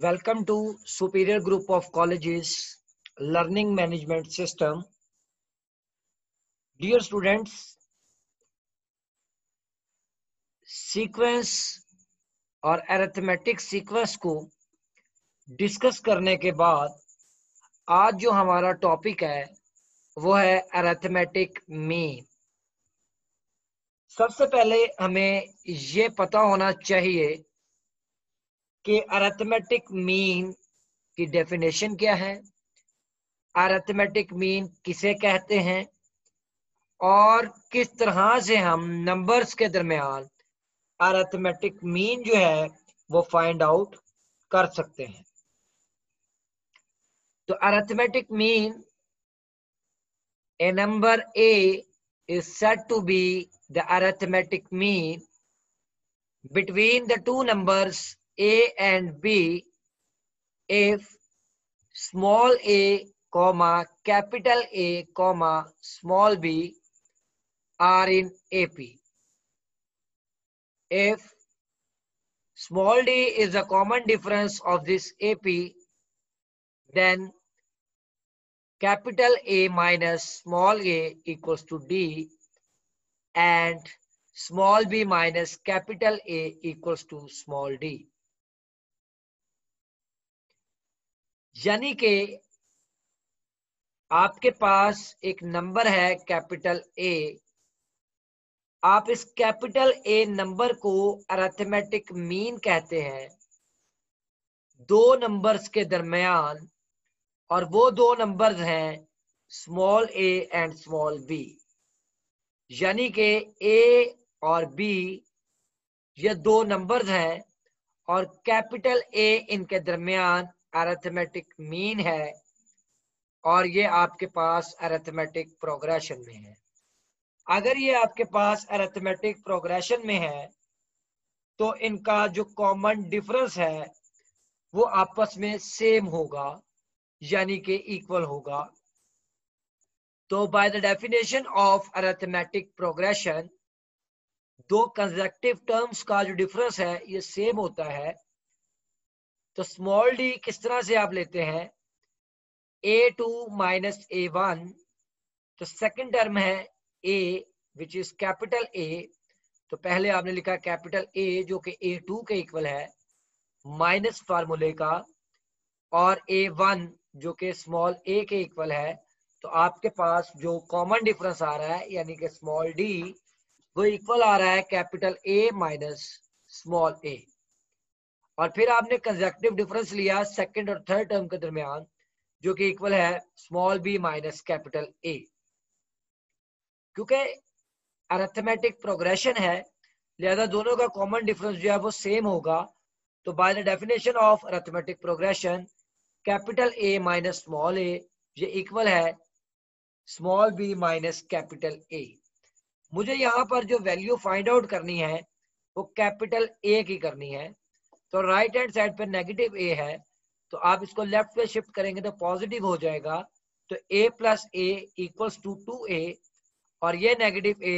Welcome to Superior Group of Colleges Learning Management System. Dear students, sequence और arithmetic sequence को discuss करने के बाद आज जो हमारा टॉपिक है वो है अरिथमेटिक मीन। सबसे पहले हमें ये पता होना चाहिए कि अरिथमेटिक मीन की डेफिनेशन क्या है, अरिथमेटिक मीन किसे कहते हैं और किस तरह से हम नंबर्स के दरमियान अरिथमेटिक मीन जो है वो फाइंड आउट कर सकते हैं। तो arithmetic mean, a number a is said to be the arithmetic mean between the two numbers a and b if small a comma capital A comma small b are in AP. If small d is the common difference of this AP, then capital A minus small a equals to D and small b minus capital A equals to small d. यानी कि आपके पास एक number है capital A, आप इस capital A number को arithmetic mean कहते हैं दो नंबर्स के दरमियान, और वो दो नंबर्स हैं small A and small B. यानी कि ए और बी ये दो नंबर्स हैं और कैपिटल ए इनके दरमियान अरिथमेटिक मीन है और ये आपके पास अरिथमेटिक प्रोग्रेशन में है। अगर ये आपके पास अरिथमेटिक प्रोग्रेशन में है तो इनका जो कॉमन डिफरेंस है वो आपस में सेम होगा, यानी कि इक्वल होगा। तो by the definition of arithmetic progression दो कंसेक्टिव टर्म्स का जो डिफरेंस है ये सेम होता है। तो स्मॉल डी किस तरह से आप लेते हैं, a2 माइनस a1, तो सेकंड टर्म है a which is capital A, तो पहले आपने लिखा कैपिटल ए जो कि a2 के इक्वल है माइनस फार्मूले का, और a1 जो कि स्मॉल a के इक्वल है। तो आपके पास जो कॉमन डिफरेंस आ रहा है यानी कि स्मॉल d वो इक्वल आ रहा है capital A minus small a। और फिर आपने कंसेक्टिव डिफरेंस लिया सेकंड और थर्ड टर्म के दरमियान जो कि इक्वल है small b minus capital A। क्योंकि अरिथमेटिक प्रोग्रेशन है लिहाजा दोनों का कॉमन डिफरेंस जो है वो सेम होगा। तो by the definition of arithmetic progression capital A minus small a ये इक्वल है small b minus capital A। मुझे यहाँ पर जो वैल्यू फाइंड आउट करनी है वो कैपिटल A की करनी है। तो राइट हैंड साइड पे नेगेटिव A है, तो आप इसको लेफ्ट पे शिफ्ट करेंगे तो पॉजिटिव हो जाएगा। तो a plus a equals to 2a और ये नेगेटिव a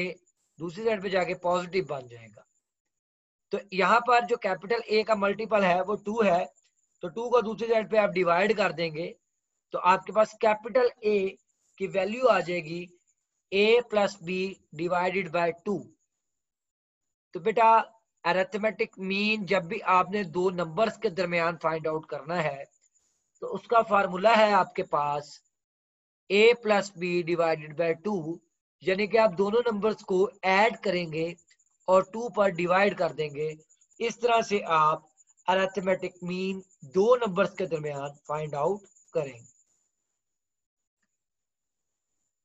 दूसरी साइड पे जाके पॉजिटिव बन जाएगा। तो यहाँ पर जो कैपिटल A का मल्टीपल है वो 2 है, तो 2 को दूसरी साइड पे आप डिवाइड कर देंगे तो आपके पास कैपिटल A की वैल्यू आ जाएगी a plus B divided by 2। तो बेटा अरिथमेटिक मीन जब भी आपने दो नंबर्स के दरमियान फाइंड आउट करना है तो उसका फार्मूला है आपके पास a plus B divided by 2, यानी कि आप दोनों नंबर्स को ऐड करेंगे और 2 पर डिवाइड कर देंगे। इस तरह से आप अरिथमेटिक मीन दो नंबर्स के दरमियान फाइंड आउट करेंगे।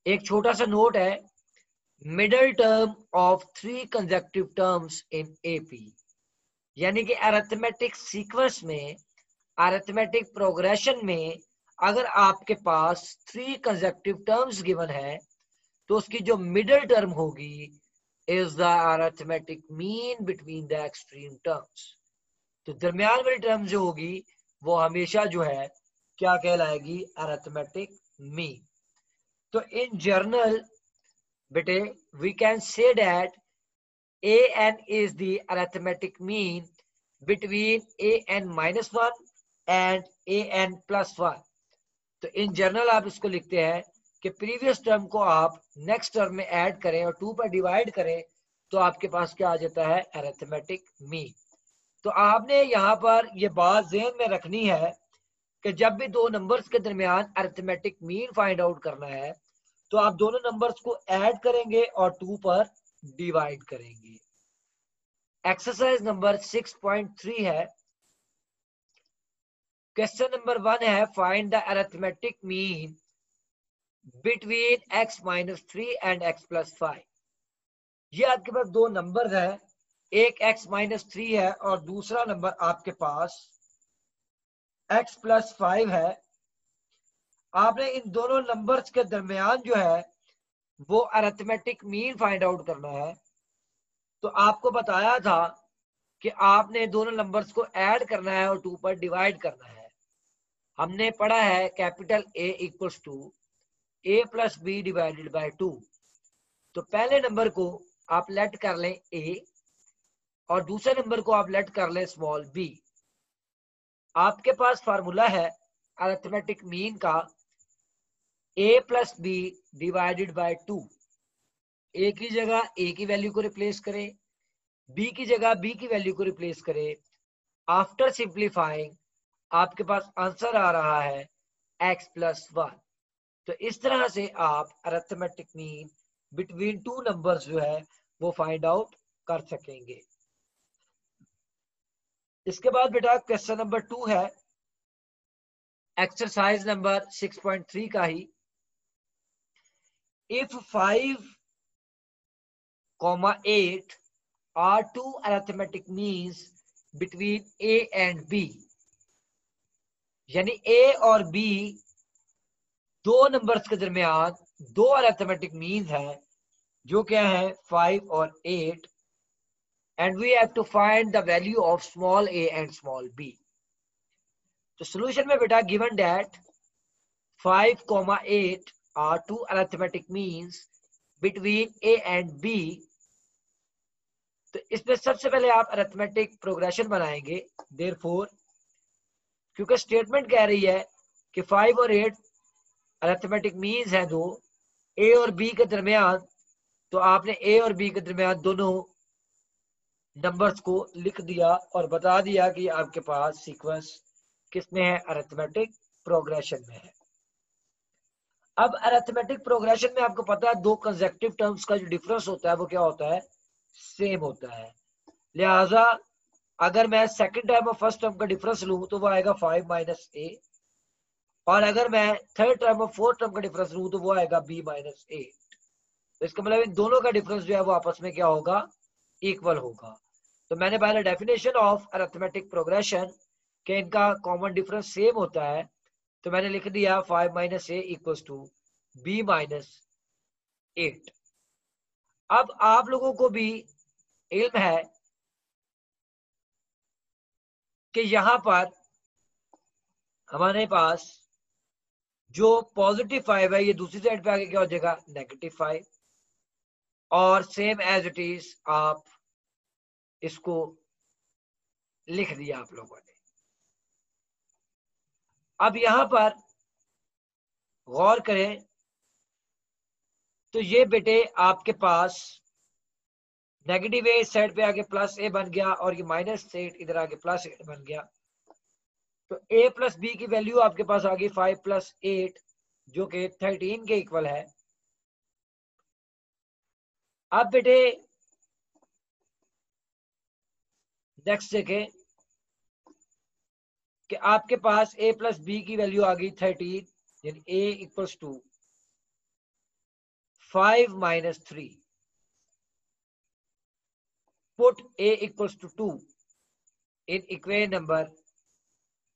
एक छोटा सा नोट है, middle term of 3 consecutive terms in AP, यानी कि अरिथमेटिक सीक्वेंस में, अरिथमेटिक प्रोग्रेशन में अगर आपके पास 3 कंसेक्टिव टर्म्स गिवन है तो उसकी जो मिडल टर्म होगी is the arithmetic mean between the extreme terms. तो दरमियान वाली टर्म जो होगी वो हमेशा जो है क्या कहलाएगी, अरिथमेटिक मीन। तो इन जर्नल बेटे we can say that an is the arithmetic mean between an minus 1 and an+1। तो इन जनरल आप इसको लिखते हैं कि प्रीवियस टर्म को आप नेक्स्ट टर्म में ऐड करें और 2 पर डिवाइड करें तो आपके पास क्या आ जाता है, अरिथमेटिक मीन। तो आपने यहाँ पर ये बात ज़हन में रखनी है कि जब भी दो नंबर्स के दरमियान अरिथमेटिक मीन फाइंड आउट करना है तो आप दोनों नंबर्स को ऐड करेंगे और 2 पर डिवाइड करेंगे। एक्सरसाइज नंबर 6.3 है। क्वेश्चन नंबर 1 है find the arithmetic mean between x-3 and x+5। ये आपके पास दो नंबर है, एक x-3 है और दूसरा नंबर आपके पास x+5 है। आपने इन दोनों नंबर्स के दरमियान जो है वो अरिथमेटिक मीन फाइंड आउट करना है। तो आपको बताया था कि आपने दोनों नंबर्स को ऐड करना है और 2 पर डिवाइड करना है। हमने पढ़ा है capital A equals to a+b divided by 2। तो पहले नंबर को आप लेट कर लें a और दूसरे नंबर को आप लेट कर लें स्मॉल b। आपके पास फार्मूला है अरिथमेटिक मीन का a+b डिवाइडेड बाय 2। a की जगह a की वैल्यू को रिप्लेस करें, b की जगह b की वैल्यू को रिप्लेस करें। आफ्टर सिंप्लीफाइंग आपके पास आंसर आ रहा है x+1। तो इस तरह से आप arithmetic mean between two numbers जो है वो फाइंड आउट कर सकेंगे। इसके बाद बेटा क्वेश्चन नंबर 2 है एक्सरसाइज नंबर 6.3 का ही। If 5,8 are two arithmetic means between a and b, यानी a और b दो नंबर्स के दरमियान दो अरिथमेटिक मीन्स हैं जो क्या है 5 और 8, and we have to find the value of small a and small b। तो सॉल्यूशन में बेटा given that 5,8 are two arithmetic means between a and b। तो इसमें सबसे पहले आप अरिथमेटिक प्रोग्रेशन बनाएंगे। देयरफॉर क्योंकि स्टेटमेंट कह रही है कि 5 और 8 अरिथमेटिक मीन्स हैं दो ए और बी के दरमियान, तो आपने ए और बी के दरमियान दोनों नंबर्स को लिख दिया और बता दिया कि आपके पास सीक्वेंस किसमें है, अरिथमेटिक प्रोग्रेशन में है। अब अरिथमेटिक प्रोग्रेशन में आपको पता है दो कंसेक्यूटिव टर्म्स का जो डिफरेंस होता है वो क्या होता है, सेम होता है। लिहाजा अगर मैं सेकंड टर्म और फर्स्ट टर्म का डिफरेंस लूं तो वो आएगा 5 माइनस ए, और अगर मैं थर्ड टर्म और फोर्थ टर्म का डिफरेंस लूं तो वो आएगा b माइनस ए। तो इसका मतलब इन दोनों का डिफरेंस जो है वो आपस में क्या होगा, इक्वल होगा। तो मैंने पहले डेफिनेशन ऑफ अरिथमेटिक प्रोग्रेशन के इनका कॉमन डिफरेंस सेम होता है, तो मैंने लिख दिया 5 minus A equals to b minus 8। अब आप लोगों को भी इल्म है कि यहां पर हमारे पास जो पॉजिटिव 5 है ये दूसरी साइड पे आके क्या हो जाएगा, -5। और सेम एज इट इज आप इसको लिख दिया आप लोगों ने। अब यहां पर गौर करें तो ये बेटे आपके पास नेगेटिव ए साइड पे आके प्लस ए बन गया और ये -8 इधर आके +8 बन गया। तो a प्लस बी की वैल्यू आपके पास आ गई 5 + 8 जो कि 13 के इक्वल है। अब बेटे नेक्स्ट देखें कि आपके पास a प्लस बी की वैल्यू आ गई 13, यानी a equals to 5 minus 3। Put a equals to 2 in equation number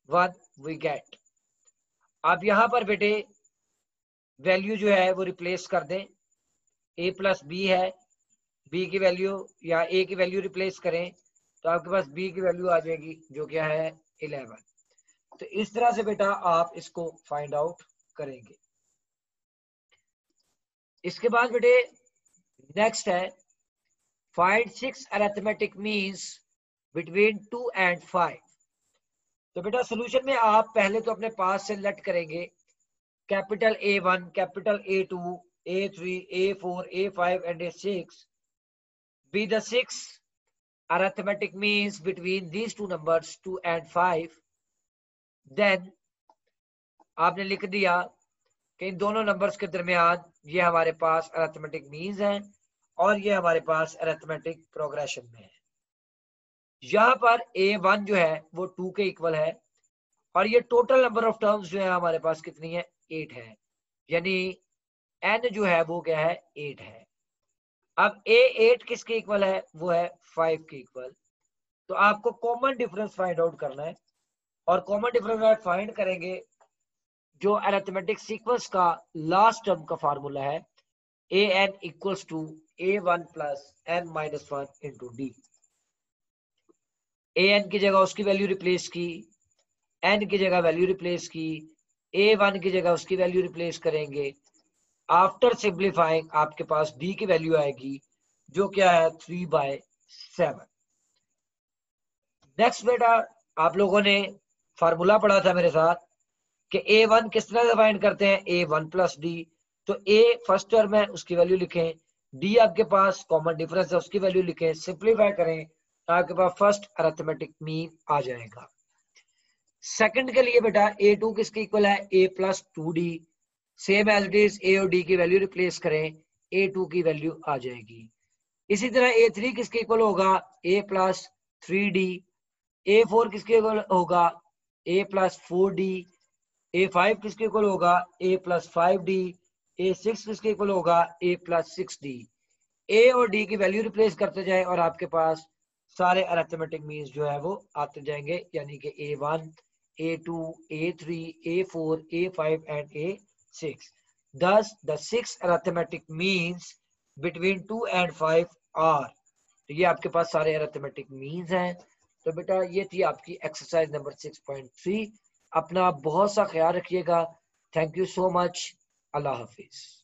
1 we get. आप यहां पर बेटे वैल्यू जो है वो रिप्लेस कर दें, a प्लस बी है, b की वैल्यू या a की वैल्यू रिप्लेस करें तो आपके पास b की वैल्यू आ जाएगी जो क्या है 11। तो इस तरह से बेटा आप इसको फाइंड आउट करेंगे। इसके बाद बेटे नेक्स्ट है find 6 arithmetic means between 2 and 5। तो बेटा सोल्यूशन में आप पहले तो अपने पास से लेट करेंगे capital A1, capital A2, A3, A4, A5 and A6 be the 6 arithmetic means between these two numbers 2 and 5. Then आपने लिख दिया कि इन दोनों नंबर्स के दरमियान ये हमारे पास अरिथमेटिक मीन्स हैं और ये हमारे पास अरिथमेटिक प्रोग्रेशन में है। यहाँ पर A1 जो है वो 2 के इक्वल है और ये टोटल नंबर ऑफ टर्म्स जो है हमारे पास कितनी है 8 है, यानी n जो है वो क्या है 8 है। अब A8 किसके इक्वल है, वो है 5 के इक्वल। तो आपको कॉमन डिफरेंस फाइंड आउट करना है और कॉमन डिफरेंस फाइंड करेंगे जो अरिथमेटिक सीक्वेंस का लास्ट टर्म का फार्मूला है an equals to a1 plus n minus 1 into D. an की जगह उसकी वैल्यू रिप्लेस की, n की जगह वैल्यू रिप्लेस की, a1 की जगह उसकी वैल्यू रिप्लेस करेंगे। आफ्टर सिंप्लीफाइंग आपके पास d की वैल्यू आएगी जो क्या है 3/7। नेक्स्ट बेटा आप लोगों ने फार्मूला पढ़ा था मेरे साथ कि a1 किस तरह डिफाइन करते हैं a1 प्लस डी। तो a फर्स्ट टर्म है उसकी वैल्यू लिखें, d आपके पास कॉमन डिफरेंस है उसकी वैल्यू लिखें, सिंप्लीफाई करें तो आपके पास फर्स्ट अरिथमेटिक मीन आ जाएगा। सेकंड के लिए बेटा a2 किसके इक्वल है a plus 2d, same as it is a और d की वैल्यू रिप्लेस करें, a2 की वैल्यू आ जाएगी। इसी तरह a3 किसके इक्वल होगा a प्लस 3d, a4 किसके इक्वल होगा a प्लस 4d, A5 किसके इक्वल होगा a प्लस 5d, A6 किसके इक्वल होगा a प्लस 6d। a और d की वैल्यू रिप्लेस करते जाए और आपके पास सारे अरिथमेटिक मीन्स जो है वो आते जाएंगे, यानी कि a1, a2, a3, a4, a5 and a6। Thus the 6 arithmetic means between 2 and 5 are, तो ये आपके पास सारे अरिथमेटिक मीन्स हैं। तो बेटा ये थी आपकी एक्सरसाइज नंबर 6.3। अपना बहुत सा ख्याल रखिएगा। Thank you so much. Allah Hafiz.